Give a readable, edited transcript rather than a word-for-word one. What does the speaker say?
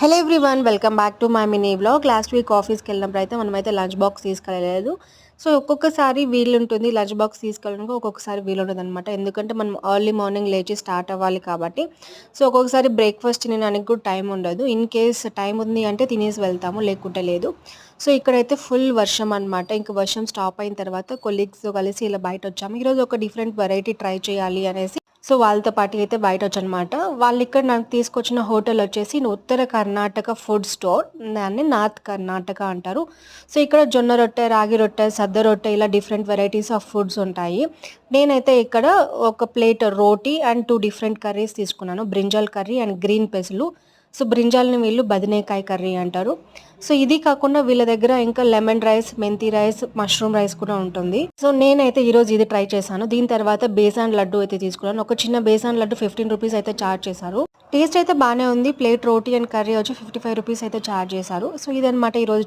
Hello everyone, welcome back to my mini vlog. Last week ఆఫీస్కి వెళ్ళినప్పుడు అయితే మనమైతే లంచ్ బాక్స్ తీసుకెళ్ళలేదు. సో ఒక్కొక్కసారి వీలుంటుంది లంచ్ బాక్స్ తీసుకెళ్ళడానికి, ఒక్కొక్కసారి వీలుంటుంది అనమాట. ఎందుకంటే మనం ఎర్లీ మార్నింగ్ లేచి స్టార్ట్ అవ్వాలి కాబట్టి. సో ఒక్కొక్కసారి బ్రేక్ఫాస్ట్ తినడానికి కూడా టైం ఉండదు. ఇన్ కేస్ టైం ఉంది అంటే తినేసి వెళ్తాము, లేకుంటే లేదు. సో ఇక్కడైతే ఫుల్ వర్షం అనమాట. ఇంకా వర్షం స్టాప్ అయిన తర్వాత కొలీగ్స్తో కలిసి ఇలా బయట వచ్చాము. ఈరోజు ఒక డిఫరెంట్ వెరైటీ ట్రై చేయాలి అనేసి సో వాళ్ళతో పాటు అయితే బయట వచ్చనమాట. వాళ్ళు ఇక్కడ నాకు తీసుకొచ్చిన హోటల్ వచ్చేసి ఉత్తర కర్ణాటక ఫుడ్ స్టోర్, దాన్ని నార్త్ కర్ణాటక అంటారు. సో ఇక్కడ జొన్న రొట్టె, రాగి రొట్టె, సద్ద రొట్టె ఇలా డిఫరెంట్ వెరైటీస్ ఆఫ్ ఫుడ్స్ ఉంటాయి. నేనైతే ఇక్కడ ఒక plate roti and 2 different curries తీసుకున్నాను. బ్రింజాల్ కర్రీ అండ్ గ్రీన్ పెసలు. సో బ్రింజాల్ని వీళ్ళు బదినేకాయ కర్రీ అంటారు. సో ఇది కాకుండా వీళ్ళ దగ్గర ఇంకా లెమన్ రైస్, మెంతి రైస్, మష్రూమ్ రైస్ కూడా ఉంటుంది. సో నేనైతే ఈరోజు ఇది ట్రై చేశాను. దీని తర్వాత బేసాన్ లడ్డు అయితే తీసుకున్నాను. ఒక చిన్న బేసాన్ లడ్డు 15 రూపీస్ అయితే ఛార్జ్ చేశారు. టేస్ట్ అయితే బాగానే ఉంది. ప్లేట్ రోటీ అండ్ కర్రీ వచ్చి 55 రూపీస్ అయితే ఛార్జ్ చేశారు. సో ఇదనమాట ఈరోజు